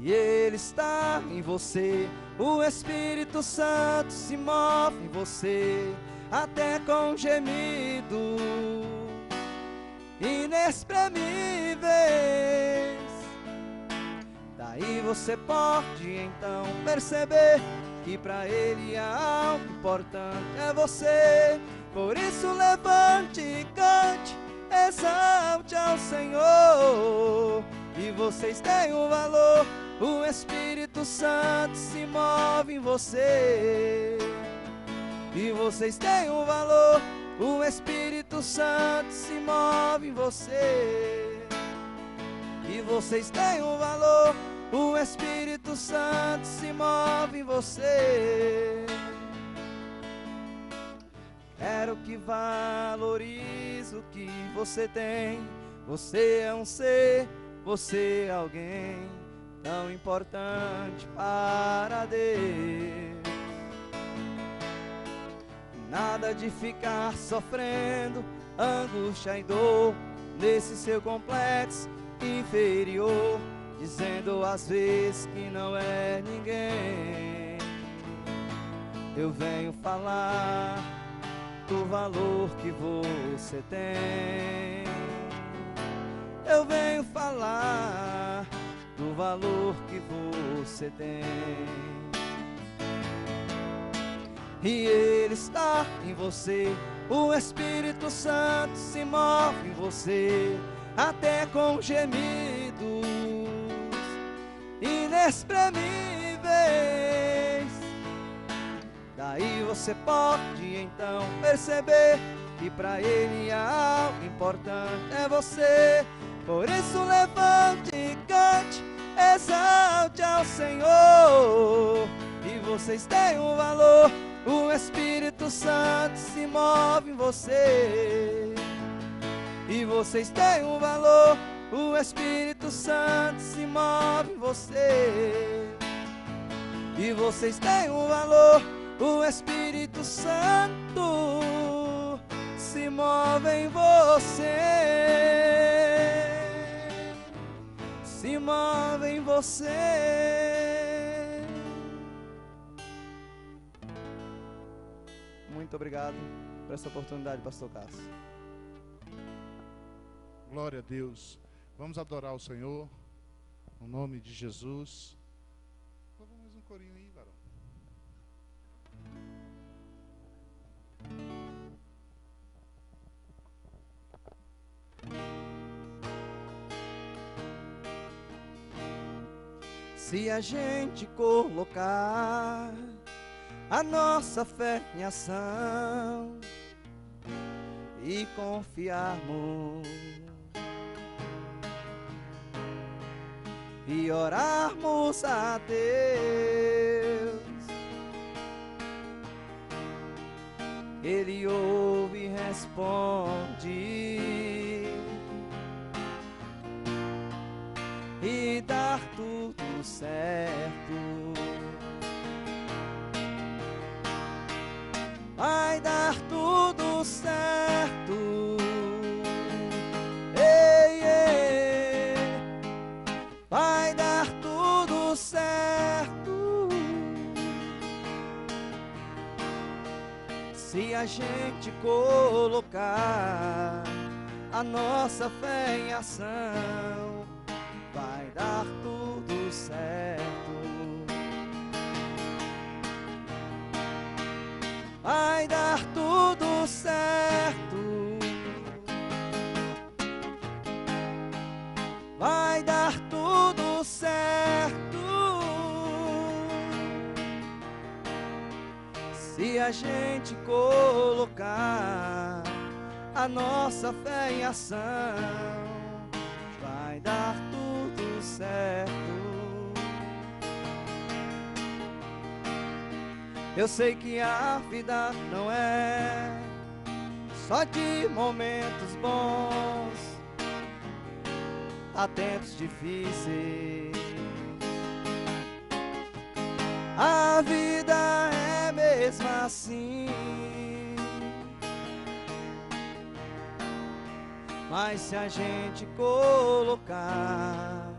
e Ele está em você. O Espírito Santo se move em você, até com gemidos inexprimíveis. Daí você pode então perceber que pra Ele algo importante é você. Por isso levante e cante, exalte ao Senhor, e vocês têm um valor. O Espírito Santo se move em você, e vocês têm um valor. O Espírito Santo se move em você, e vocês têm um valor. O Espírito Santo se move em você. Quero que valorize o que você tem. Você é um ser, você é alguém tão importante para Deus. Nada de ficar sofrendo angústia e dor nesse seu complexo inferior, dizendo às vezes que não é ninguém. Eu venho falar do valor que você tem. Eu venho falar do valor que você tem. E Ele está em você. O Espírito Santo se move em você, até com gemidos inexprimíveis. Daí você pode então perceber que pra Ele algo importante é você. Por isso levante e cante, exalte ao Senhor, e vocês têm um valor. O Espírito Santo se move em você, e vocês têm um valor. O Espírito Santo se move em você, e vocês têm um valor. O Espírito Santo se move em você, se move em você. Muito obrigado por essa oportunidade, pastor Cássio. Glória a Deus. Vamos adorar o Senhor, no nome de Jesus. Vamos mais um corinho aí, varão. Se a gente colocar a nossa fé em ação e confiarmos e orarmos a Deus, Ele ouve e responde e dar tudo certo. Vai dar tudo certo. Ei, ei. Vai dar tudo certo. Se a gente colocar a nossa fé em ação, vai dar tudo certo. Vai dar tudo certo. Vai dar tudo certo. Se a gente colocar a nossa fé em ação, vai dar tudo certo. Eu sei que a vida não é só de momentos bons, há tempos difíceis. A vida é mesmo assim, mas se a gente colocar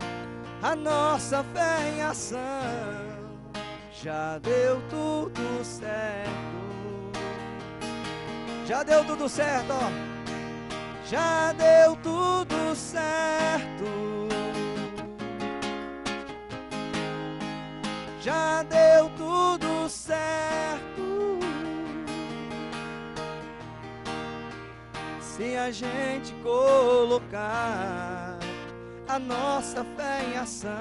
a nossa fé em ação. Já deu tudo certo. Já deu tudo certo, ó. Já deu tudo certo. Já deu tudo certo. Se a gente colocar a nossa fé em ação,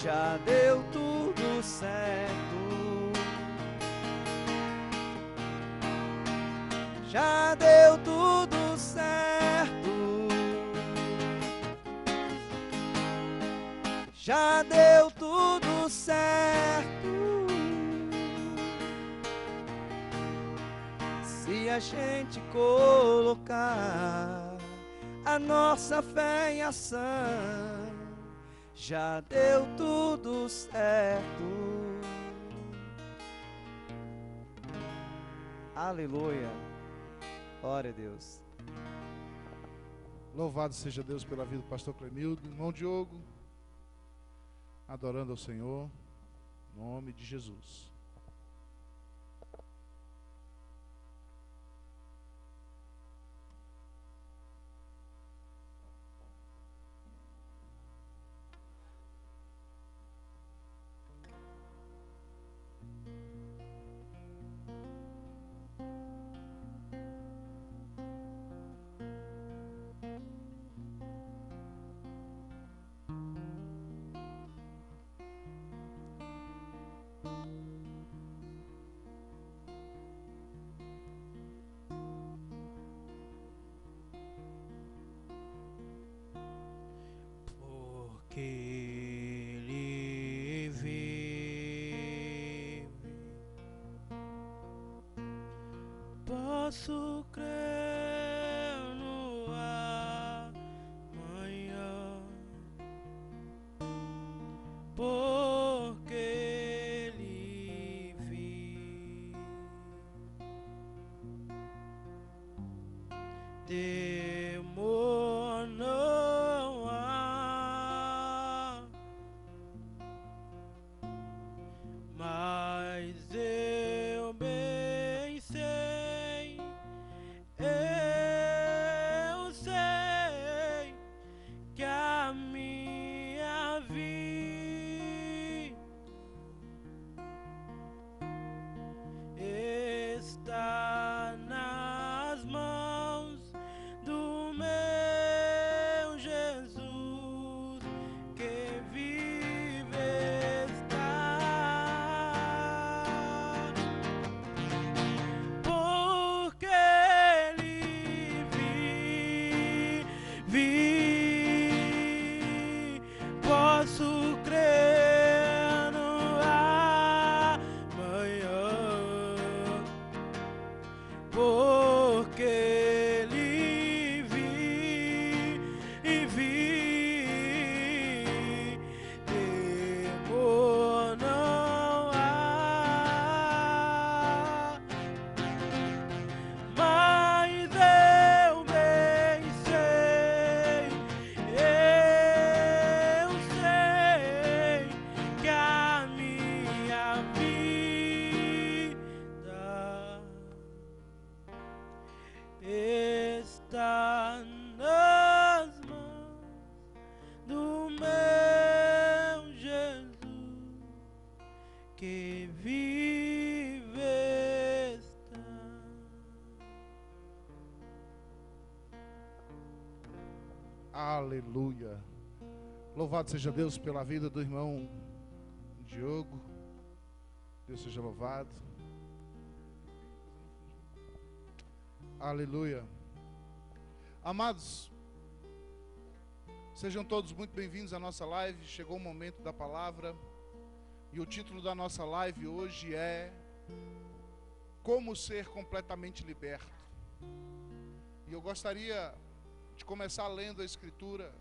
já deu tudo certo. Já deu tudo certo. Já deu tudo certo. Se a gente colocar a nossa fé em ação, já deu tudo certo. Aleluia. Glória a Deus. Louvado seja Deus pela vida do pastor Clemildo, irmão Diogo, adorando ao Senhor, em nome de Jesus. Porque Ele vive, posso crer no amanhã, porque Ele vive. Temor não há, mas eu bem sei, eu sei que a minha vida está nas mãos do meu Jesus, que vive está, porque Ele vive, posso crer no amanhã, porque Ele vive, temor não há, mas eu bem sei, eu sei que a minha vida está nas mãos do meu Jesus, que vive está. Aleluia. Louvado seja Deus pela vida do irmão Diogo. Deus seja louvado. Aleluia. Amados, sejam todos muito bem-vindos à nossa live. Chegou o momento da palavra. E o título da nossa live hoje é Como Ser Completamente Liberto. E eu gostaria de começar lendo a Escritura,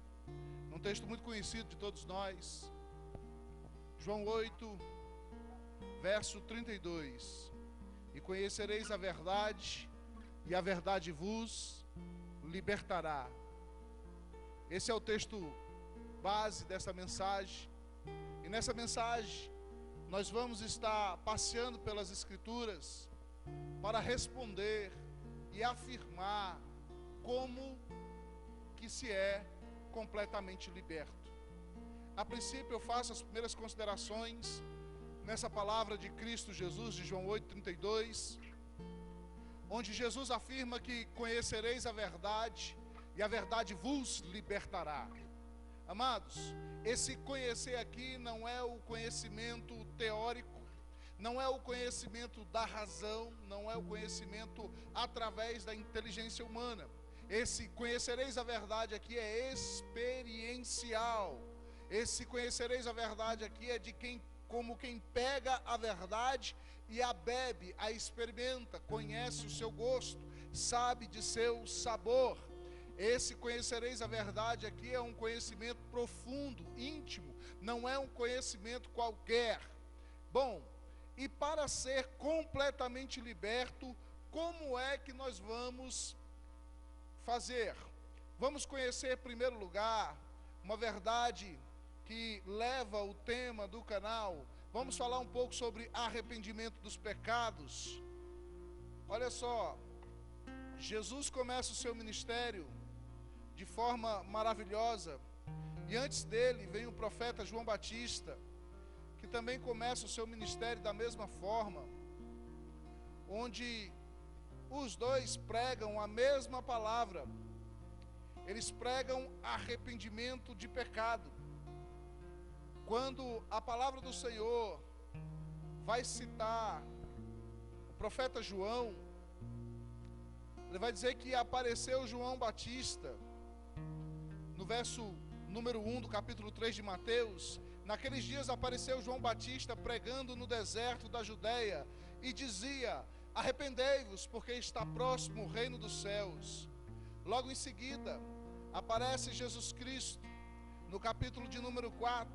um texto muito conhecido de todos nós, João 8, verso 32. E conhecereis a verdade, e a verdade vos libertará. Esse é o texto base dessa mensagem. E nessa mensagem, nós vamos estar passeando pelas Escrituras para responder e afirmar como que se é completamente liberto. A princípio, eu faço as primeiras considerações nessa palavra de Cristo Jesus, de João 8,32, onde Jesus afirma que conhecereis a verdade, e a verdade vos libertará. Amados, esse conhecer aqui não é o conhecimento teórico, não é o conhecimento da razão, não é o conhecimento através da inteligência humana. Esse conhecereis a verdade aqui é experiencial. Esse conhecereis a verdade aqui é de quem, como quem pega a verdade e a bebe, a experimenta, conhece o seu gosto, sabe de seu sabor. Esse conhecereis a verdade aqui é um conhecimento profundo, íntimo, não é um conhecimento qualquer. Bom, e para ser completamente liberto, como é que nós vamos fazer? Vamos conhecer, em primeiro lugar, uma verdade que leva o tema do canal. Vamos falar um pouco sobre arrependimento dos pecados. Olha só, Jesus começa o seu ministério de forma maravilhosa, e antes dele vem o profeta João Batista, que também começa o seu ministério da mesma forma, onde os dois pregam a mesma palavra. Eles pregam arrependimento de pecado. Quando a palavra do Senhor vai citar o profeta João, ele vai dizer que apareceu João Batista, no verso número 1 do capítulo 3 de Mateus. Naqueles dias apareceu João Batista pregando no deserto da Judeia e dizia: arrependei-vos, porque está próximo o reino dos céus. Logo em seguida aparece Jesus Cristo, no capítulo de número 4,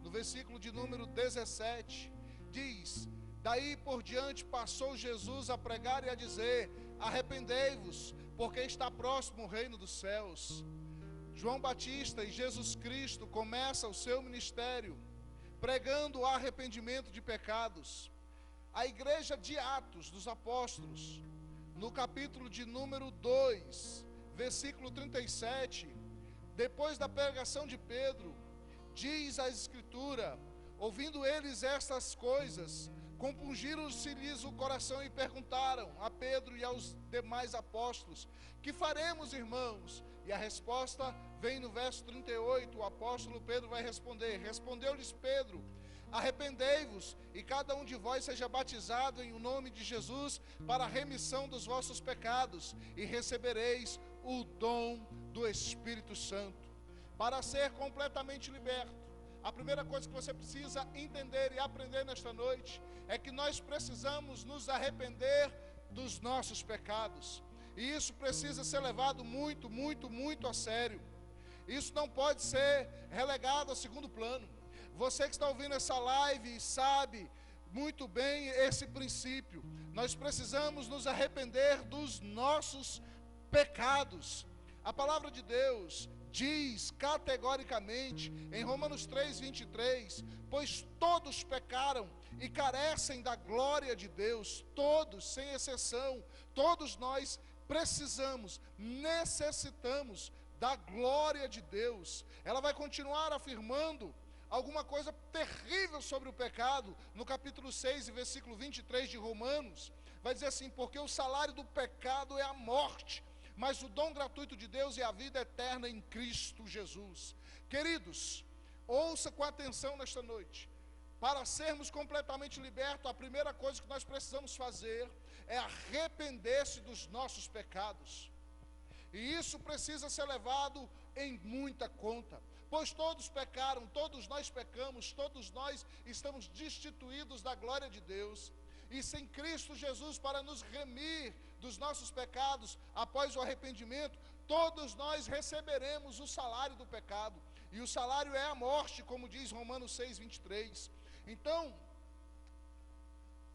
no versículo de número 17, diz: daí por diante passou Jesus a pregar e a dizer: arrependei-vos, porque está próximo o reino dos céus. João Batista e Jesus Cristo começam o seu ministério pregando o arrependimento de pecados. A igreja de Atos dos Apóstolos, no capítulo de número 2, versículo 37, depois da pregação de Pedro, diz a Escritura: ouvindo eles estas coisas, compungiram-se-lhes o coração e perguntaram a Pedro e aos demais apóstolos: que faremos, irmãos? E a resposta vem no verso 38, o apóstolo Pedro vai responder. Respondeu-lhes Pedro: arrependei-vos, e cada um de vós seja batizado em o nome de Jesus para a remissão dos vossos pecados, e recebereis o dom do Espírito Santo. Para ser completamente liberto, a primeira coisa que você precisa entender e aprender nesta noite é que nós precisamos nos arrepender dos nossos pecados. E isso precisa ser levado muito, muito, muito a sério. Isso não pode ser relegado a segundo plano. Você que está ouvindo essa live sabe muito bem esse princípio. Nós precisamos nos arrepender dos nossos pecados. A palavra de Deus diz categoricamente em Romanos 3:23, pois todos pecaram e carecem da glória de Deus, todos, sem exceção, todos nós precisamos, necessitamos da glória de Deus. Ela vai continuar afirmando alguma coisa terrível sobre o pecado, no capítulo 6 e versículo 23 de Romanos, vai dizer assim: porque o salário do pecado é a morte, mas o dom gratuito de Deus é a vida eterna em Cristo Jesus. Queridos, ouça com atenção nesta noite. Para sermos completamente libertos, a primeira coisa que nós precisamos fazer é arrepender-se dos nossos pecados. E isso precisa ser levado em muita conta, pois todos pecaram, todos nós pecamos, todos nós estamos destituídos da glória de Deus. E sem Cristo Jesus para nos remir dos nossos pecados, após o arrependimento, todos nós receberemos o salário do pecado. E o salário é a morte, como diz Romanos 6:23. Então,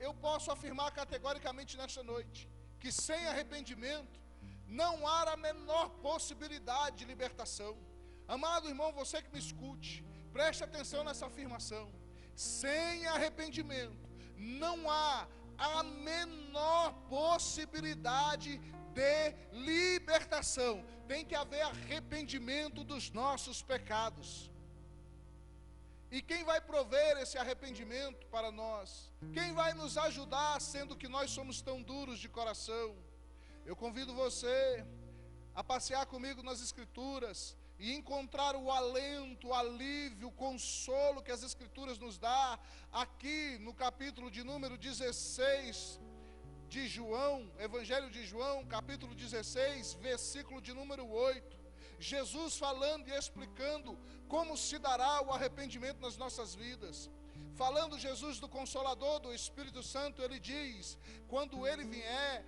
eu posso afirmar categoricamente nesta noite, que sem arrependimento, não há a menor possibilidade de libertação. Amado irmão, você que me escute, preste atenção nessa afirmação. Sem arrependimento, não há a menor possibilidade de libertação. Tem que haver arrependimento dos nossos pecados. E quem vai prover esse arrependimento para nós? Quem vai nos ajudar, sendo que nós somos tão duros de coração? Eu convido você a passear comigo nas Escrituras e encontrar o alento, o alívio, o consolo que as Escrituras nos dá, aqui no capítulo de número 16 de João, Evangelho de João, capítulo 16, versículo de número 8. Jesus falando e explicando como se dará o arrependimento nas nossas vidas. Falando Jesus do Consolador, do Espírito Santo, ele diz: quando ele vier,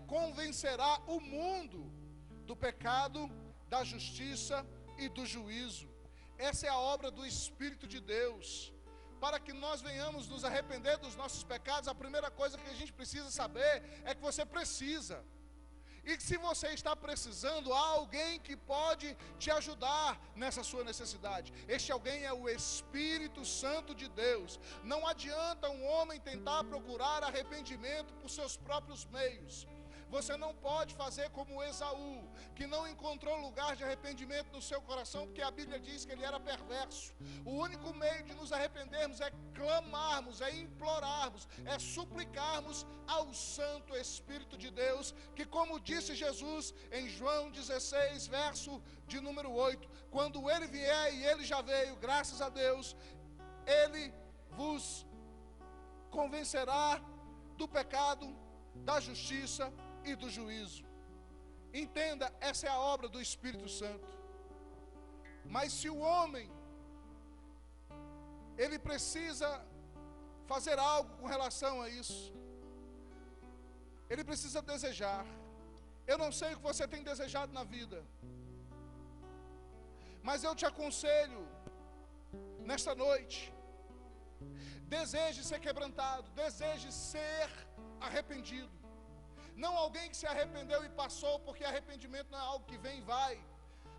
convencerá o mundo do pecado, da justiça e do juízo. Essa é a obra do Espírito de Deus. Para que nós venhamos nos arrepender dos nossos pecados, a primeira coisa que a gente precisa saber é que você precisa. E que se você está precisando, há alguém que pode te ajudar nessa sua necessidade. Este alguém é o Espírito Santo de Deus. Não adianta um homem tentar procurar arrependimento por seus próprios meios. Você não pode fazer como Esaú, que não encontrou lugar de arrependimento no seu coração, porque a Bíblia diz que ele era perverso. O único meio de nos arrependermos é clamarmos, é implorarmos, é suplicarmos ao Santo Espírito de Deus, que, como disse Jesus em João 16, verso de número 8, quando ele vier, e ele já veio, graças a Deus, ele vos convencerá do pecado, da justiça e do juízo. Entenda, essa é a obra do Espírito Santo. Mas se o homem ele precisa fazer algo com relação a isso, ele precisa desejar. Eu não sei o que você tem desejado na vida, mas eu te aconselho nesta noite, deseje ser quebrantado, deseje ser arrependido. Não alguém que se arrependeu e passou, porque arrependimento não é algo que vem e vai.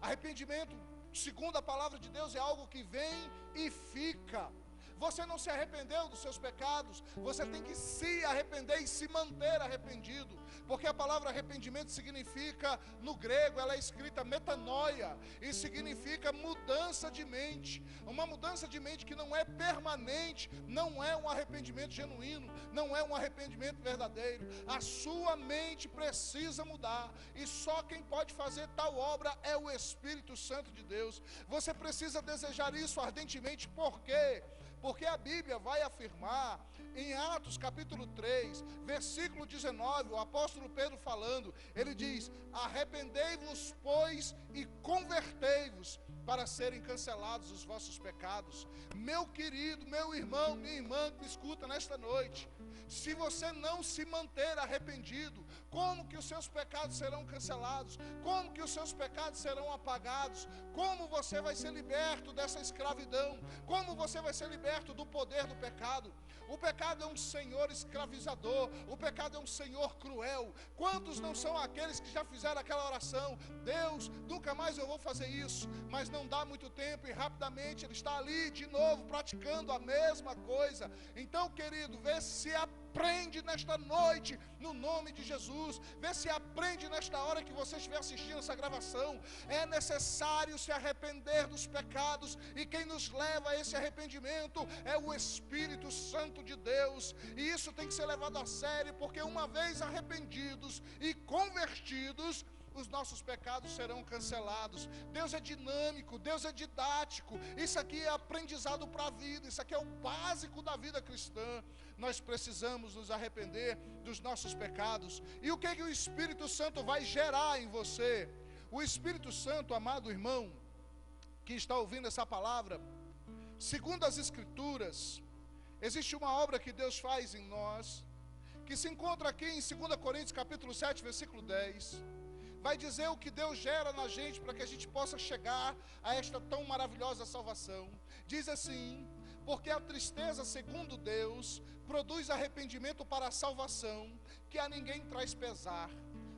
Arrependimento, segundo a palavra de Deus, é algo que vem e fica. Você não se arrependeu dos seus pecados, você tem que se arrepender e se manter arrependido, porque a palavra arrependimento significa, no grego, ela é escrita metanoia, e significa mudança de mente. Uma mudança de mente que não é permanente, não é um arrependimento genuíno, não é um arrependimento verdadeiro. A sua mente precisa mudar, e só quem pode fazer tal obra é o Espírito Santo de Deus. Você precisa desejar isso ardentemente. Por quê? Porque a Bíblia vai afirmar em Atos capítulo 3, versículo 19, o apóstolo Pedro falando, ele diz: arrependei-vos, pois, e convertei-vos, para serem cancelados os vossos pecados. Meu querido, meu irmão, minha irmã que me escuta nesta noite, se você não se manter arrependido, como que os seus pecados serão cancelados? Como que os seus pecados serão apagados? Como você vai ser liberto dessa escravidão? Como você vai ser liberto do poder do pecado? O pecado é um senhor escravizador, o pecado é um senhor cruel. Quantos não são aqueles que já fizeram aquela oração: Deus, nunca mais eu vou fazer isso, mas não dá muito tempo e rapidamente ele está ali de novo praticando a mesma coisa. Então, querido, vê se aprende nesta noite, no nome de Jesus. Vê se aprende nesta hora que você estiver assistindo essa gravação. É necessário se arrepender dos pecados, e quem nos leva a esse arrependimento é o Espírito Santo de Deus. E isso tem que ser levado a sério, porque uma vez arrependidos e convertidos, os nossos pecados serão cancelados. Deus é dinâmico, Deus é didático. Isso aqui é aprendizado para a vida, isso aqui é o básico da vida cristã. Nós precisamos nos arrepender dos nossos pecados. E o que o Espírito Santo vai gerar em você? O Espírito Santo, amado irmão, que está ouvindo essa palavra, segundo as Escrituras, existe uma obra que Deus faz em nós, que se encontra aqui em 2 Coríntios capítulo 7, versículo 10, vai dizer o que Deus gera na gente para que a gente possa chegar a esta tão maravilhosa salvação. Diz assim: porque a tristeza, segundo Deus, produz arrependimento para a salvação, que a ninguém traz pesar,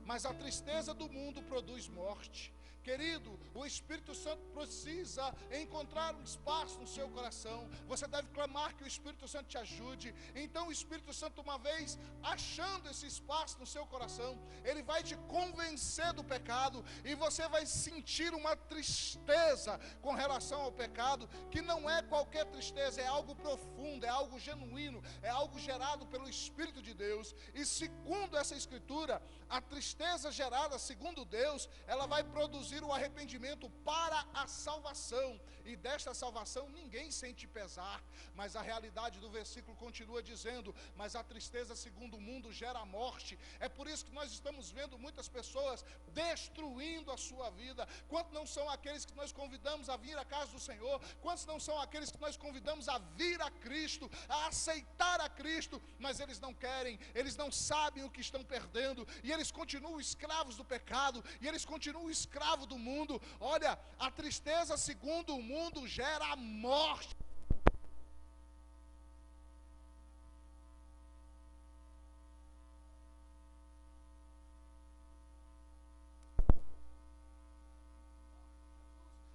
mas a tristeza do mundo produz morte. Querido, o Espírito Santo precisa encontrar um espaço no seu coração. Você deve clamar que o Espírito Santo te ajude. Então o Espírito Santo, uma vez achando esse espaço no seu coração, ele vai te convencer do pecado, e você vai sentir uma tristeza com relação ao pecado, que não é qualquer tristeza, é algo profundo, é algo genuíno, é algo gerado pelo Espírito de Deus. E segundo essa escritura, a tristeza gerada segundo Deus, ela vai produzir o arrependimento para a salvação, e desta salvação ninguém sente pesar. Mas a realidade do versículo continua dizendo: mas a tristeza segundo o mundo gera a morte. É por isso que nós estamos vendo muitas pessoas destruindo a sua vida. Quantos não são aqueles que nós convidamos a vir à casa do Senhor? Quantos não são aqueles que nós convidamos a vir a Cristo, a aceitar a Cristo, mas eles não querem, eles não sabem o que estão perdendo, e eles continuam escravos do pecado, e eles continuam escravos do mundo. Olha, a tristeza segundo o mundo gera a morte.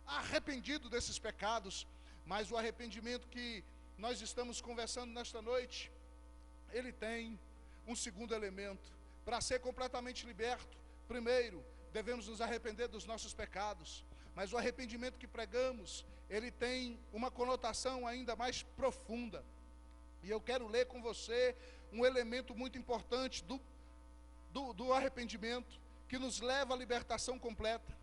Arrependido desses pecados. Mas o arrependimento que nós estamos conversando nesta noite, ele tem um segundo elemento. Para ser completamente liberto, primeiro, devemos nos arrepender dos nossos pecados. Mas o arrependimento que pregamos, ele tem uma conotação ainda mais profunda. E eu quero ler com você um elemento muito importante do arrependimento, que nos leva à libertação completa.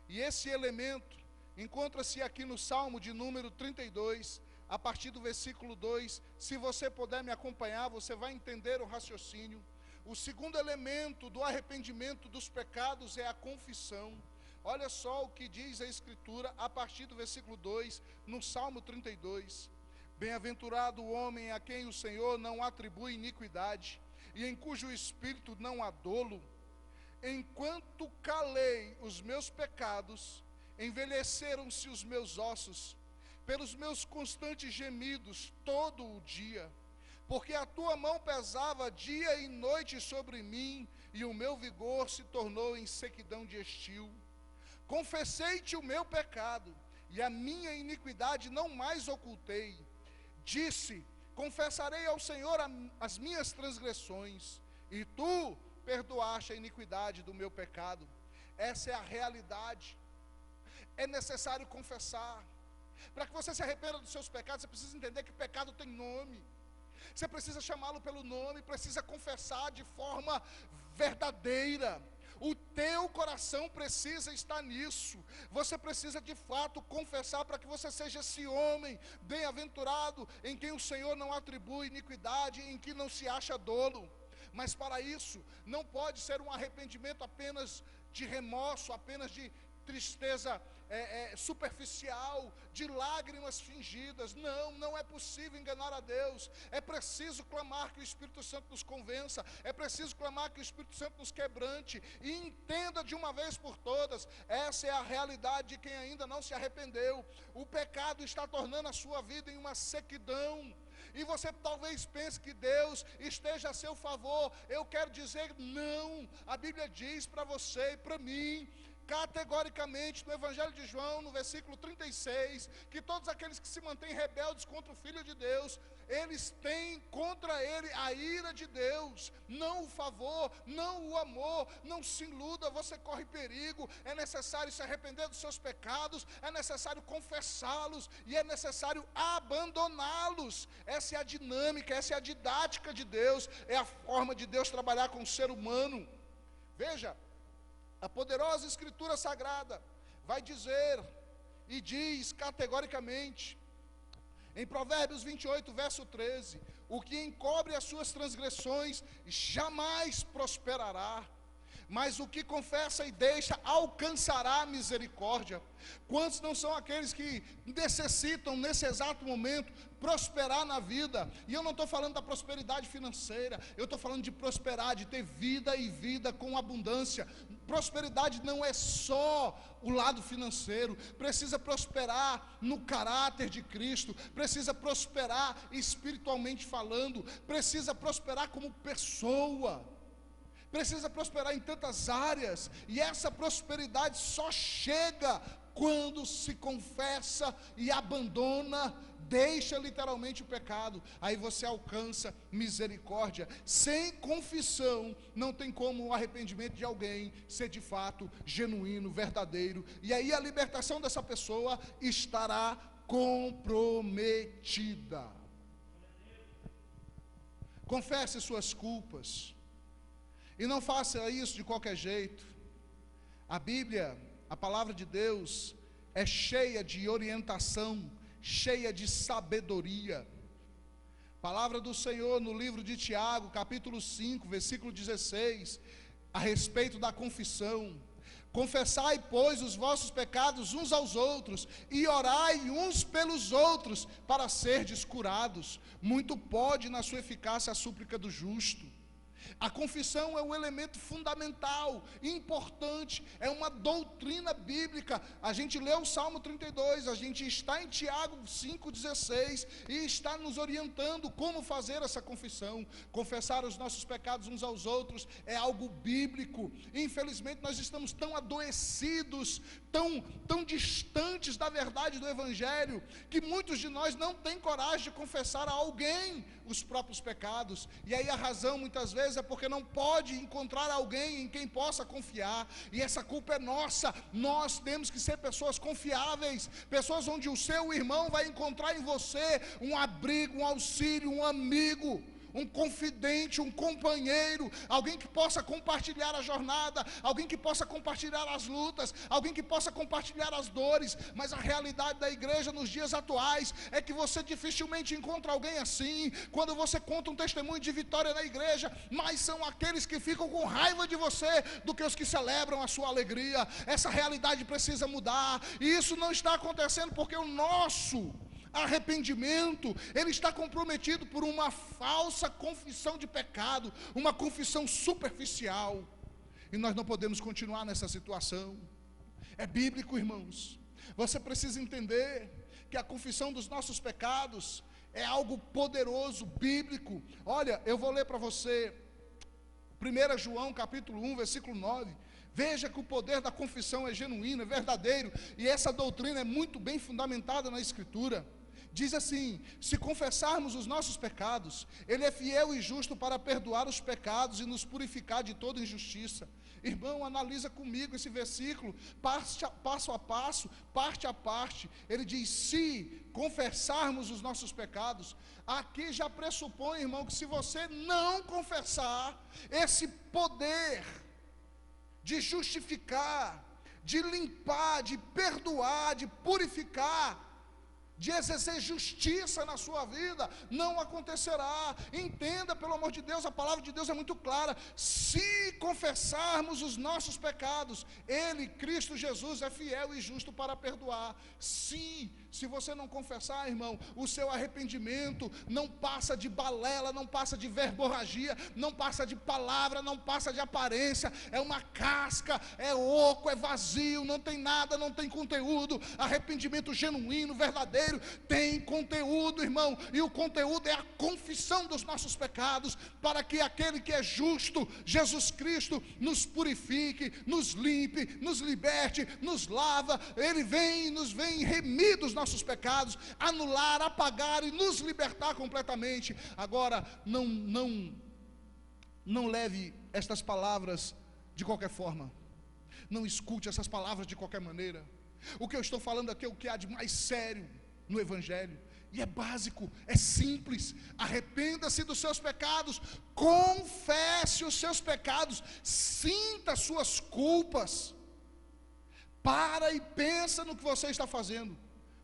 E esse elemento encontra-se aqui no Salmo de número 32, a partir do versículo 2. Se você puder me acompanhar, você vai entender o raciocínio. O segundo elemento do arrependimento dos pecados é a confissão. Olha só o que diz a Escritura a partir do versículo 2, no Salmo 32. Bem-aventurado o homem a quem o Senhor não atribui iniquidade, e em cujo espírito não há dolo. Enquanto calei os meus pecados, envelheceram-se os meus ossos, pelos meus constantes gemidos todo o dia. Porque a tua mão pesava dia e noite sobre mim, e o meu vigor se tornou em sequidão de estio. Confessei-te o meu pecado, e a minha iniquidade não mais ocultei. Disse: confessarei ao Senhor as minhas transgressões, e tu perdoaste a iniquidade do meu pecado. Essa é a realidade. É necessário confessar. Para que você se arrependa dos seus pecados, você precisa entender que pecado tem nome. Você precisa chamá-lo pelo nome, precisa confessar de forma verdadeira. O teu coração precisa estar nisso. Você precisa de fato confessar, para que você seja esse homem bem-aventurado, em quem o Senhor não atribui iniquidade, em que não se acha dolo. Mas para isso, não pode ser um arrependimento apenas de remorso, apenas de tristeza superficial, de lágrimas fingidas. Não é possível enganar a Deus. É preciso clamar que o Espírito Santo nos convença, é preciso clamar que o Espírito Santo nos quebrante, e entenda de uma vez por todas, essa é a realidade de quem ainda não se arrependeu. O pecado está tornando a sua vida em uma sequidão, e você talvez pense que Deus esteja a seu favor. Eu quero dizer, não. A Bíblia diz para você e para mim, categoricamente, no Evangelho de João, no versículo 36, que todos aqueles que se mantêm rebeldes contra o Filho de Deus, eles têm contra ele a ira de Deus, não o favor, não o amor. Não se iluda, você corre perigo. É necessário se arrepender dos seus pecados, é necessário confessá-los, e é necessário abandoná-los. Essa é a dinâmica, essa é a didática de Deus, é a forma de Deus trabalhar com o ser humano. Veja, a poderosa Escritura Sagrada vai dizer, e diz categoricamente, em Provérbios 28, verso 13, o que encobre as suas transgressões jamais prosperará, mas o que confessa e deixa alcançará misericórdia. Quantos não são aqueles que necessitam nesse exato momento prosperar na vida? E eu não estou falando da prosperidade financeira, eu estou falando de prosperar, de ter vida e vida com abundância. Prosperidade não é só o lado financeiro, precisa prosperar no caráter de Cristo, precisa prosperar espiritualmente falando, precisa prosperar como pessoa, precisa prosperar em tantas áreas, e essa prosperidade só chega quando se confessa e abandona, deixa literalmente o pecado, aí você alcança misericórdia. Sem confissão, não tem como o arrependimento de alguém ser de fato genuíno, verdadeiro, e aí a libertação dessa pessoa estará comprometida. Confesse suas culpas, e não faça isso de qualquer jeito. A Bíblia, a palavra de Deus, é cheia de orientação, cheia de sabedoria. Palavra do Senhor no livro de Tiago, capítulo 5, versículo 16, a respeito da confissão: confessai, pois, os vossos pecados uns aos outros, e orai uns pelos outros, para serdes curados. Muito pode na sua eficácia a súplica do justo. A confissão é um elemento fundamental, importante, é uma doutrina bíblica. A gente lê o Salmo 32, a gente está em Tiago 5,16 e está nos orientando como fazer essa confissão. Confessar os nossos pecados uns aos outros é algo bíblico. Infelizmente nós estamos tão adoecidos, tão distantes da verdade do Evangelho, que muitos de nós não têm coragem de confessar a alguém os próprios pecados. E aí a razão muitas vezes é porque não pode encontrar alguém em quem possa confiar, e essa culpa é nossa. Nós temos que ser pessoas confiáveis, pessoas onde o seu irmão vai encontrar em você um abrigo, um auxílio, um amigo, um confidente, um companheiro, alguém que possa compartilhar a jornada, alguém que possa compartilhar as lutas, alguém que possa compartilhar as dores. Mas a realidade da igreja nos dias atuais é que você dificilmente encontra alguém assim. Quando você conta um testemunho de vitória na igreja, mas são aqueles que ficam com raiva de você do que os que celebram a sua alegria. Essa realidade precisa mudar, e isso não está acontecendo porque o nosso arrependimento, ele está comprometido por uma falsa confissão de pecado, uma confissão superficial, e nós não podemos continuar nessa situação. É bíblico, irmãos. Você precisa entender que a confissão dos nossos pecados é algo poderoso, bíblico. Olha, eu vou ler para você 1 João capítulo 1, versículo 9. Veja que o poder da confissão é genuíno, é verdadeiro, e essa doutrina é muito bem fundamentada na Escritura. Diz assim: se confessarmos os nossos pecados, Ele é fiel e justo para perdoar os pecados e nos purificar de toda injustiça. Irmão, analisa comigo esse versículo, passo a passo, parte a parte. Ele diz: se confessarmos os nossos pecados. Aqui já pressupõe, irmão, que se você não confessar, esse poder de justificar, de limpar, de perdoar, de purificar, de exercer justiça na sua vida, não acontecerá. Entenda, pelo amor de Deus, a palavra de Deus é muito clara: se confessarmos os nossos pecados, Ele, Cristo Jesus, é fiel e justo para perdoar. Se você não confessar, irmão, o seu arrependimento não passa de balela, não passa de verborragia, não passa de palavra, não passa de aparência, é uma casca, é oco, é vazio, não tem nada, não tem conteúdo. Arrependimento genuíno, verdadeiro, tem conteúdo, irmão, e o conteúdo é a confissão dos nossos pecados, para que aquele que é justo, Jesus Cristo, nos purifique, nos limpe, nos liberte, nos lava. Ele nos vem remir dos nossos pecados, anular, apagar e nos libertar completamente. Agora, não leve estas palavras de qualquer forma, não escute essas palavras de qualquer maneira. O que eu estou falando aqui é o que há de mais sério no Evangelho, e é básico, é simples. Arrependa-se dos seus pecados, confesse os seus pecados, sinta as suas culpas, para e pensa no que você está fazendo,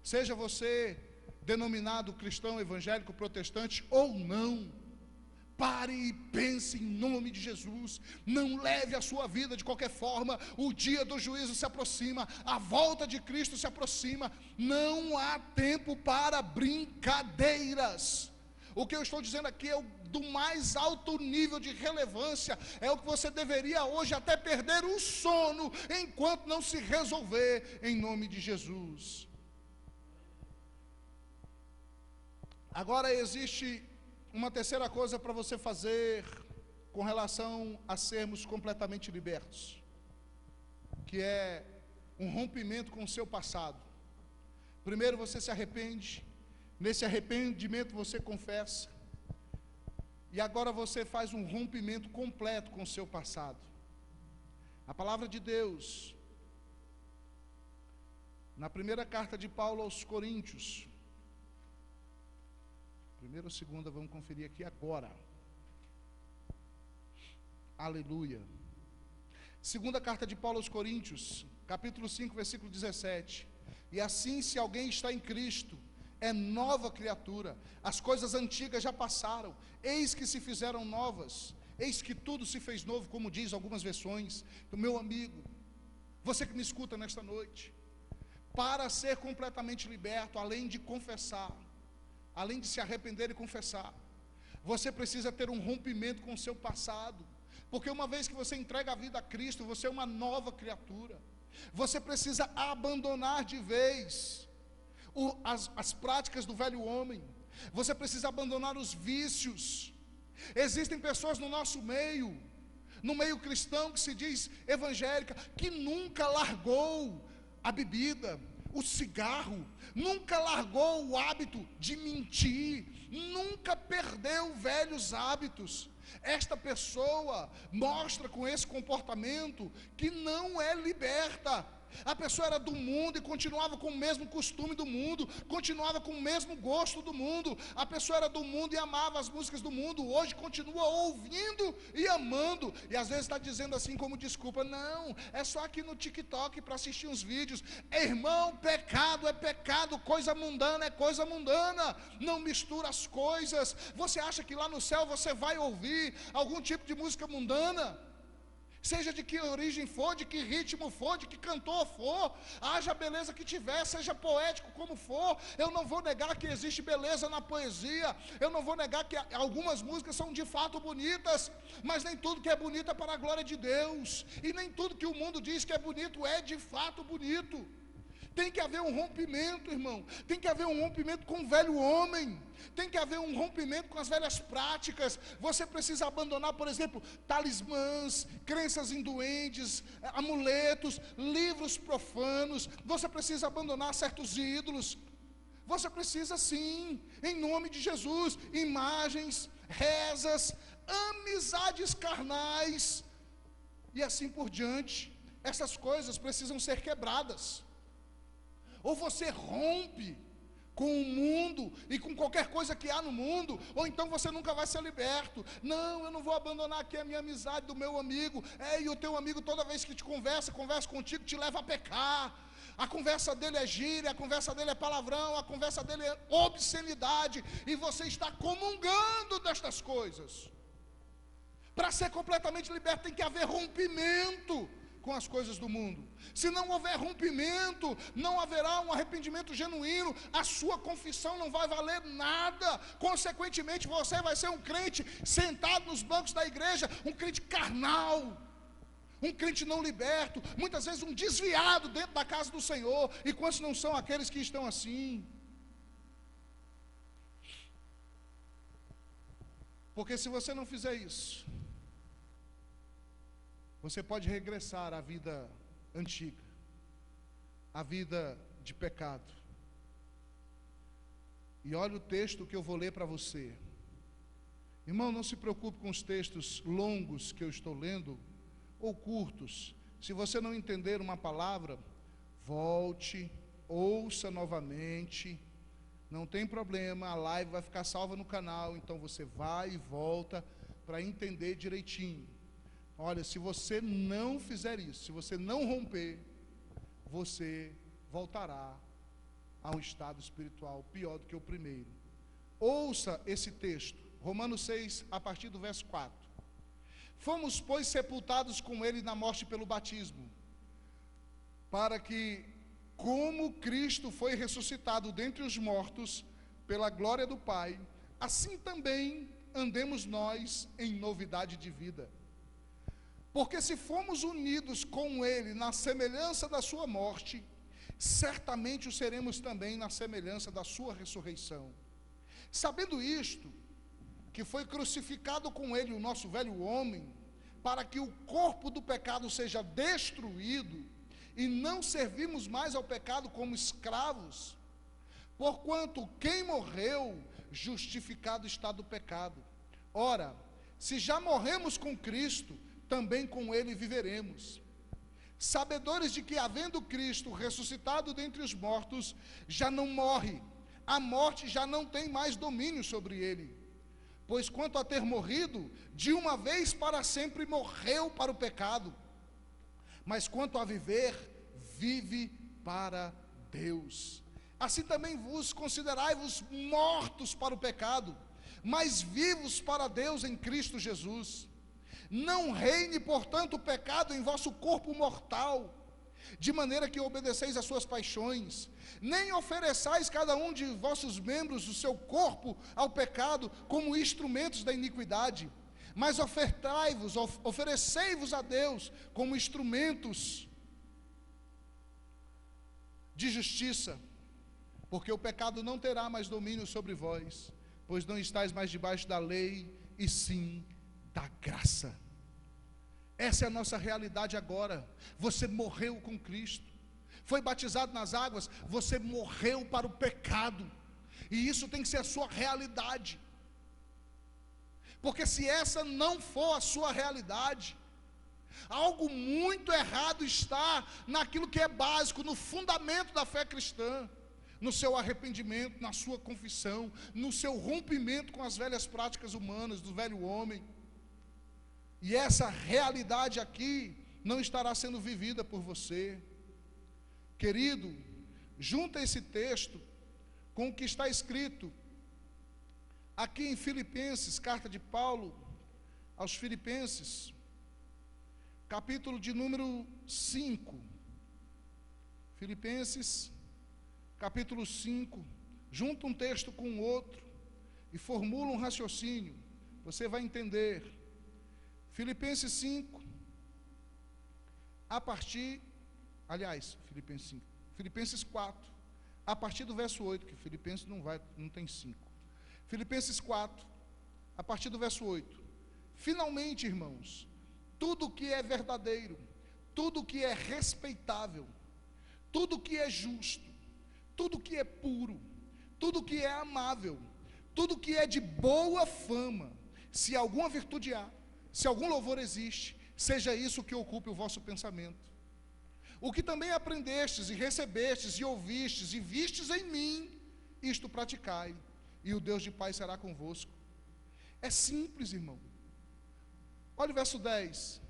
seja você denominado cristão, evangélico, protestante ou não. Pare e pense em nome de Jesus. Não leve a sua vida de qualquer forma. O dia do juízo se aproxima, a volta de Cristo se aproxima. Não há tempo para brincadeiras. O que eu estou dizendo aqui é do mais alto nível de relevância. É o que você deveria hoje até perder o sono, enquanto não se resolver, em nome de Jesus. Agora existe uma terceira coisa para você fazer com relação a sermos completamente libertos, que é um rompimento com o seu passado. Primeiro você se arrepende, nesse arrependimento você confessa, e agora você faz um rompimento completo com o seu passado. A palavra de Deus, na primeira carta de Paulo aos Coríntios, primeira ou segunda, vamos conferir aqui agora. Aleluia. Segunda carta de Paulo aos Coríntios, capítulo 5, versículo 17. E assim, se alguém está em Cristo, é nova criatura. As coisas antigas já passaram, eis que se fizeram novas. Eis que tudo se fez novo, como diz algumas versões. Então, meu amigo, você que me escuta nesta noite, para ser completamente liberto, além de confessar, além de se arrepender e confessar, você precisa ter um rompimento com o seu passado, porque uma vez que você entrega a vida a Cristo, você é uma nova criatura. Você precisa abandonar de vez as práticas do velho homem. Você precisa abandonar os vícios. Existem pessoas no nosso meio, no meio cristão que se diz evangélica, que nunca largou a bebida, o cigarro, nunca largou o hábito de mentir, nunca perdeu velhos hábitos. Esta pessoa mostra com esse comportamento que não é liberta. A pessoa era do mundo e continuava com o mesmo costume do mundo, continuava com o mesmo gosto do mundo. A pessoa era do mundo e amava as músicas do mundo, hoje continua ouvindo e amando, e às vezes está dizendo assim como desculpa: não, é só aqui no TikTok para assistir uns vídeos. Irmão, pecado é pecado, coisa mundana é coisa mundana, não mistura as coisas. Você acha que lá no céu você vai ouvir algum tipo de música mundana? Seja de que origem for, de que ritmo for, de que cantor for, haja a beleza que tiver, seja poético como for, eu não vou negar que existe beleza na poesia, eu não vou negar que algumas músicas são de fato bonitas, mas nem tudo que é bonito é para a glória de Deus, e nem tudo que o mundo diz que é bonito é de fato bonito. Tem que haver um rompimento, irmão. Tem que haver um rompimento com o velho homem. Tem que haver um rompimento com as velhas práticas. Você precisa abandonar, por exemplo, talismãs, crenças em duendes, amuletos, livros profanos. Você precisa abandonar certos ídolos. Você precisa sim, em nome de Jesus, imagens, rezas, amizades carnais e assim por diante. Essas coisas precisam ser quebradas. Ou você rompe com o mundo e com qualquer coisa que há no mundo, ou então você nunca vai ser liberto. Não, eu não vou abandonar aqui a minha amizade do meu amigo. E o teu amigo toda vez que te conversa contigo, te leva a pecar. A conversa dele é gíria, a conversa dele é palavrão, a conversa dele é obscenidade, e você está comungando destas coisas. Para ser completamente liberto tem que haver rompimento com as coisas do mundo. Se não houver rompimento, não haverá um arrependimento genuíno, a sua confissão não vai valer nada. Consequentemente, você vai ser um crente sentado nos bancos da igreja, um crente carnal, um crente não liberto, muitas vezes um desviado dentro da casa do Senhor. E quantos não são aqueles que estão assim? Porque se você não fizer isso, você pode regressar à vida antiga, à vida de pecado. E olha o texto que eu vou ler para você. Irmão, não se preocupe com os textos longos que eu estou lendo, ou curtos. Se você não entender uma palavra, volte, ouça novamente, não tem problema, a live vai ficar salva no canal, então você vai e volta para entender direitinho. Olha, se você não fizer isso, se você não romper, você voltará a um estado espiritual pior do que o primeiro. Ouça esse texto, Romanos 6, a partir do verso 4. Fomos, pois, sepultados com ele na morte pelo batismo, para que, como Cristo foi ressuscitado dentre os mortos, pela glória do Pai, assim também andemos nós em novidade de vida. Porque se fomos unidos com ele na semelhança da sua morte, certamente o seremos também na semelhança da sua ressurreição. Sabendo isto, que foi crucificado com ele o nosso velho homem, para que o corpo do pecado seja destruído, e não servimos mais ao pecado como escravos, porquanto quem morreu, justificado está do pecado. Ora, se já morremos com Cristo, também com ele viveremos, sabedores de que, havendo Cristo ressuscitado dentre os mortos, já não morre, a morte já não tem mais domínio sobre ele. Pois quanto a ter morrido, de uma vez para sempre morreu para o pecado, mas quanto a viver, vive para Deus. Assim também vos considerai-vos mortos para o pecado, mas vivos para Deus em Cristo Jesus. Não reine, portanto, o pecado em vosso corpo mortal, de maneira que obedeceis às suas paixões, nem ofereçais cada um de vossos membros o seu corpo ao pecado como instrumentos da iniquidade, mas oferecei-vos a Deus como instrumentos de justiça, porque o pecado não terá mais domínio sobre vós, pois não estáis mais debaixo da lei, e sim da graça. Essa é a nossa realidade agora. Você morreu com Cristo, foi batizado nas águas, você morreu para o pecado, e isso tem que ser a sua realidade, porque se essa não for a sua realidade, algo muito errado está naquilo que é básico, no fundamento da fé cristã, no seu arrependimento, na sua confissão, no seu rompimento com as velhas práticas humanas, do velho homem. E essa realidade aqui não estará sendo vivida por você. Querido, junta esse texto com o que está escrito aqui em Filipenses, carta de Paulo aos Filipenses, capítulo de número 5. Filipenses, capítulo 5. Junta um texto com o outro e formula um raciocínio. Você vai entender. Filipenses 5, Filipenses 4, a partir do verso 8, que Filipenses não tem 5. Filipenses 4, a partir do verso 8. Finalmente, irmãos, tudo que é verdadeiro, tudo que é respeitável, tudo que é justo, tudo que é puro, tudo que é amável, tudo que é de boa fama, se alguma virtude há, se algum louvor existe, seja isso que ocupe o vosso pensamento. O que também aprendestes e recebestes e ouvistes e vistes em mim, isto praticai, e o Deus de paz será convosco. É simples, irmão. Olha o verso 10.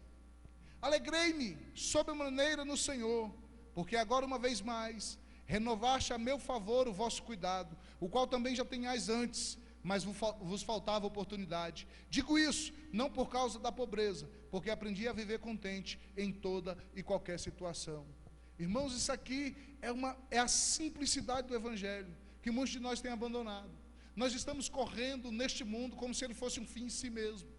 Alegrei-me sobremaneira no Senhor, porque agora uma vez mais renovaste a meu favor o vosso cuidado, o qual também já tenhais antes, mas vos faltava oportunidade. Digo isso, não por causa da pobreza, porque aprendi a viver contente em toda e qualquer situação. Irmãos, isso aqui é a simplicidade do Evangelho, que muitos de nós têm abandonado. Nós estamos correndo neste mundo como se ele fosse um fim em si mesmo.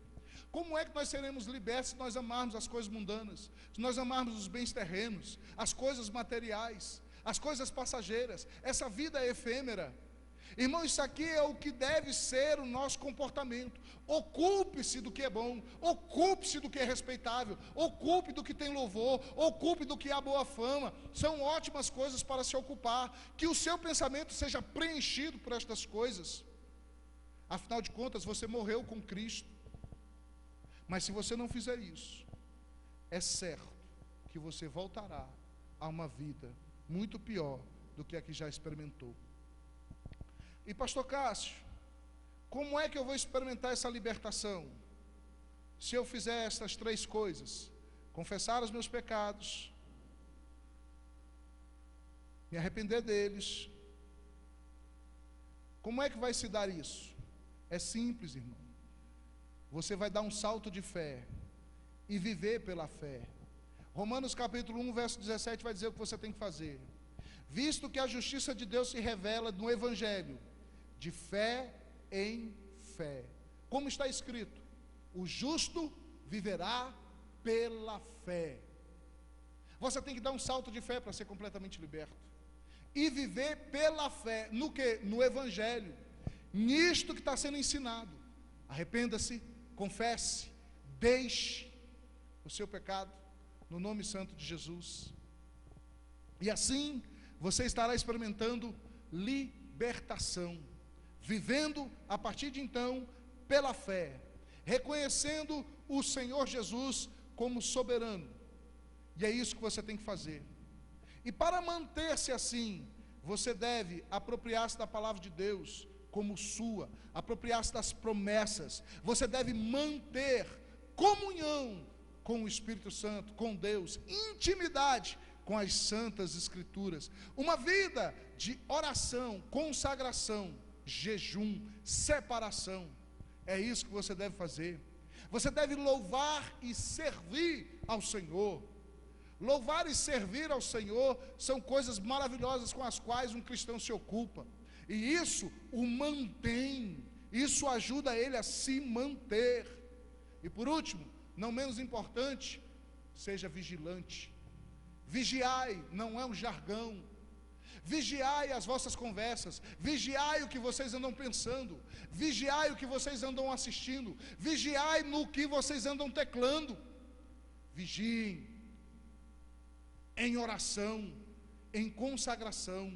Como é que nós seremos libertos se nós amarmos as coisas mundanas, se nós amarmos os bens terrenos, as coisas materiais, as coisas passageiras? Essa vida é efêmera. Irmão, isso aqui é o que deve ser o nosso comportamento. Ocupe-se do que é bom, ocupe-se do que é respeitável, ocupe do que tem louvor, ocupe do que há boa fama. São ótimas coisas para se ocupar. Que o seu pensamento seja preenchido por estas coisas. Afinal de contas, você morreu com Cristo. Mas se você não fizer isso, é certo que você voltará a uma vida muito pior do que a que já experimentou. E pastor Cássio, como é que eu vou experimentar essa libertação? Se eu fizer essas 3 coisas: confessar os meus pecados, me arrepender deles. Como é que vai se dar isso? É simples, irmão. Você vai dar um salto de fé e viver pela fé. Romanos capítulo 1, verso 17 vai dizer o que você tem que fazer. Visto que a justiça de Deus se revela no Evangelho, de fé em fé. Como está escrito: o justo viverá pela fé. Você tem que dar um salto de fé para ser completamente liberto. E viver pela fé, no que? No Evangelho. Nisto que está sendo ensinado. Arrependa-se, confesse, deixe o seu pecado no nome santo de Jesus. E assim você estará experimentando libertação, vivendo a partir de então pela fé, reconhecendo o Senhor Jesus como soberano. E é isso que você tem que fazer. E para manter-se assim, você deve apropriar-se da palavra de Deus como sua, apropriar-se das promessas. Você deve manter comunhão com o Espírito Santo, com Deus, intimidade com as santas escrituras, uma vida de oração, consagração, jejum, separação. É isso que você deve fazer. Você deve louvar e servir ao Senhor. Louvar e servir ao Senhor são coisas maravilhosas com as quais um cristão se ocupa, e isso o mantém, isso ajuda ele a se manter. E por último, não menos importante, seja vigilante. Vigiai não é um jargão. Vigiai as vossas conversas, vigiai o que vocês andam pensando, vigiai o que vocês andam assistindo, vigiai no que vocês andam teclando. Vigiem em oração, em consagração,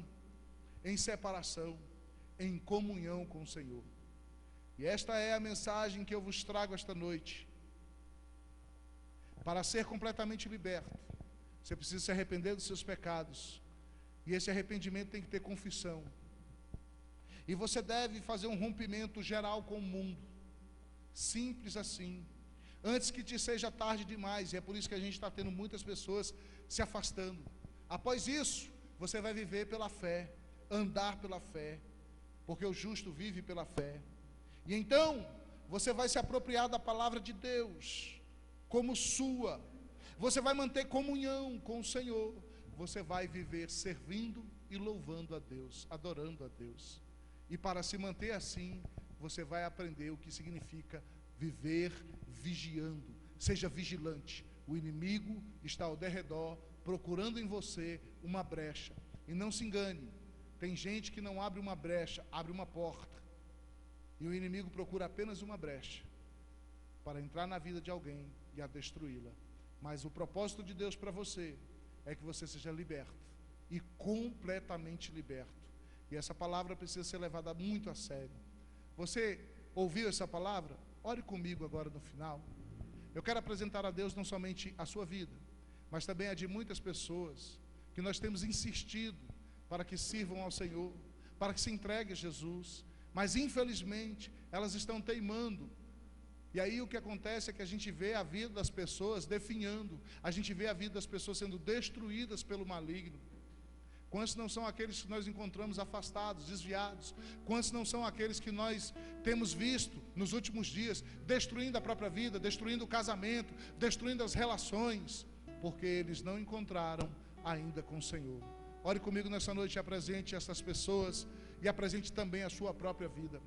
em separação, em comunhão com o Senhor. E esta é a mensagem que eu vos trago esta noite. Para ser completamente liberto, você precisa se arrepender dos seus pecados. E esse arrependimento tem que ter confissão. E você deve fazer um rompimento geral com o mundo. Simples assim. Antes que te seja tarde demais. E é por isso que a gente está tendo muitas pessoas se afastando. Após isso, você vai viver pela fé. Andar pela fé. Porque o justo vive pela fé. E então, você vai se apropriar da palavra de Deus como sua. Você vai manter comunhão com o Senhor. Você vai viver servindo e louvando a Deus, adorando a Deus. E para se manter assim, você vai aprender o que significa viver vigiando. Seja vigilante. O inimigo está ao derredor, procurando em você uma brecha. E não se engane, tem gente que não abre uma brecha, abre uma porta. E o inimigo procura apenas uma brecha para entrar na vida de alguém e a destruí-la. Mas o propósito de Deus para você é que você seja liberto, e completamente liberto. E essa palavra precisa ser levada muito a sério. Você ouviu essa palavra? Ore comigo agora no final. Eu quero apresentar a Deus não somente a sua vida, mas também a de muitas pessoas, que nós temos insistido para que sirvam ao Senhor, para que se entreguem a Jesus, mas infelizmente elas estão teimando. E aí o que acontece é que a gente vê a vida das pessoas definhando, a gente vê a vida das pessoas sendo destruídas pelo maligno. Quantos não são aqueles que nós encontramos afastados, desviados? Quantos não são aqueles que nós temos visto nos últimos dias, destruindo a própria vida, destruindo o casamento, destruindo as relações, porque eles não encontraram ainda com o Senhor. Ore comigo nessa noite e apresente essas pessoas, e apresente também a sua própria vida.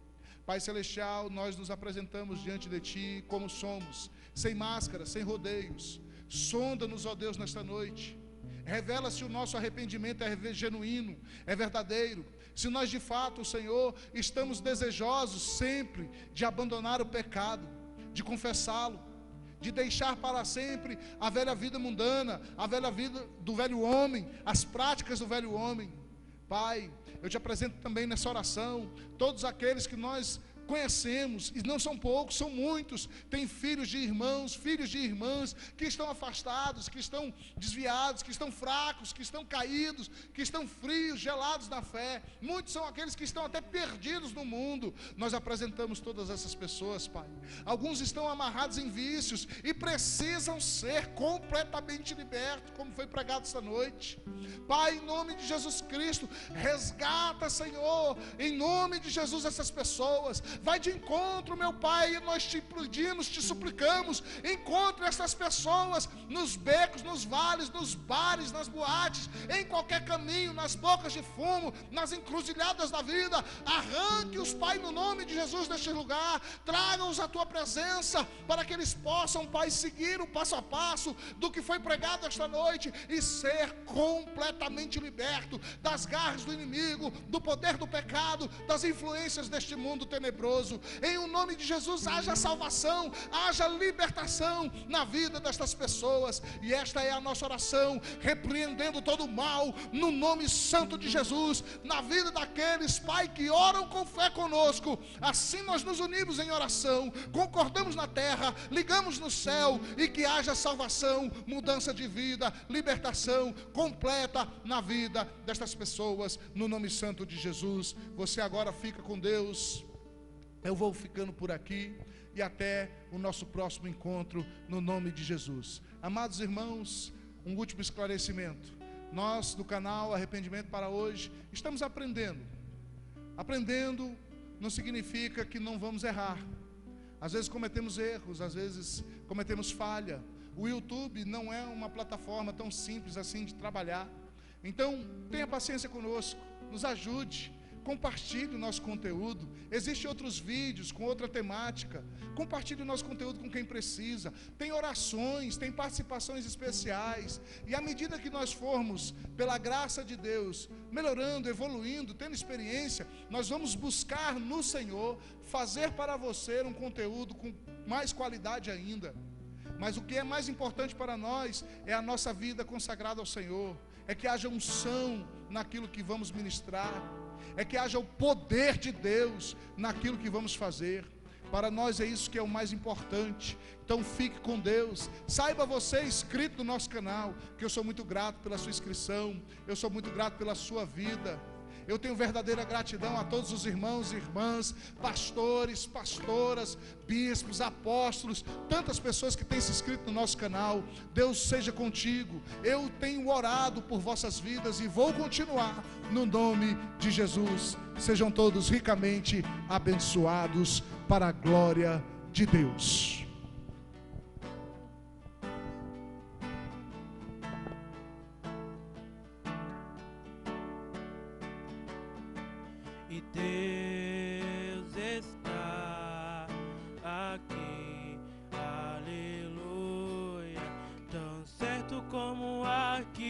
Pai Celestial, nós nos apresentamos diante de Ti como somos, sem máscara, sem rodeios. Sonda-nos, ó Deus, nesta noite. Revela se o nosso arrependimento é genuíno, é verdadeiro. Se nós de fato, Senhor, estamos desejosos sempre de abandonar o pecado, de confessá-lo, de deixar para sempre a velha vida mundana, a velha vida do velho homem, as práticas do velho homem. Pai, eu te apresento também nessa oração todos aqueles que nós conhecemos, e não são poucos, são muitos. Tem filhos de irmãos, filhos de irmãs que estão afastados, que estão desviados, que estão fracos, que estão caídos, que estão frios, gelados na fé. Muitos são aqueles que estão até perdidos no mundo. Nós apresentamos todas essas pessoas, Pai. Alguns estão amarrados em vícios e precisam ser completamente libertos, como foi pregado esta noite. Pai, em nome de Jesus Cristo, resgata, Senhor, em nome de Jesus, essas pessoas. Vai de encontro, meu Pai, e nós te pedimos, te suplicamos, encontre essas pessoas nos becos, nos vales, nos bares, nas boates, em qualquer caminho, nas bocas de fumo, nas encruzilhadas da vida. Arranque-os, Pai, no nome de Jesus deste lugar, traga-os à tua presença, para que eles possam, Pai, seguir o passo a passo do que foi pregado esta noite, e ser completamente liberto das garras do inimigo, do poder do pecado, das influências deste mundo tenebroso. leproso. Em o nome de Jesus, haja salvação, haja libertação na vida destas pessoas. E esta é a nossa oração, repreendendo todo o mal, no nome santo de Jesus, na vida daqueles, Pai, que oram com fé conosco. Assim nós nos unimos em oração, concordamos na terra, ligamos no céu, e que haja salvação, mudança de vida, libertação completa na vida destas pessoas, no nome santo de Jesus. Você agora fica com Deus. Eu vou ficando por aqui e até o nosso próximo encontro, no nome de Jesus. Amados irmãos, um último esclarecimento. Nós do canal Arrependimento para Hoje estamos aprendendo. Aprendendo não significa que não vamos errar. Às vezes cometemos erros, às vezes cometemos falha. O YouTube não é uma plataforma tão simples assim de trabalhar. Então, tenha paciência conosco, nos ajude, compartilhe o nosso conteúdo. Existem outros vídeos com outra temática. Compartilhe o nosso conteúdo com quem precisa. Tem orações, tem participações especiais. E à medida que nós formos, pela graça de Deus, melhorando, evoluindo, tendo experiência, nós vamos buscar no Senhor fazer para você um conteúdo com mais qualidade ainda. Mas o que é mais importante para nós é a nossa vida consagrada ao Senhor. É que haja unção naquilo que vamos ministrar. É que haja o poder de Deus naquilo que vamos fazer. Para nós é isso que é o mais importante. Então fique com Deus. Saiba você, inscrito no nosso canal, que eu sou muito grato pela sua inscrição. Eu sou muito grato pela sua vida. Eu tenho verdadeira gratidão a todos os irmãos e irmãs, pastores, pastoras, bispos, apóstolos, tantas pessoas que têm se inscrito no nosso canal. Deus seja contigo. Eu tenho orado por vossas vidas e vou continuar no nome de Jesus. Sejam todos ricamente abençoados para a glória de Deus. E Deus está aqui, aleluia, tão certo como aqui.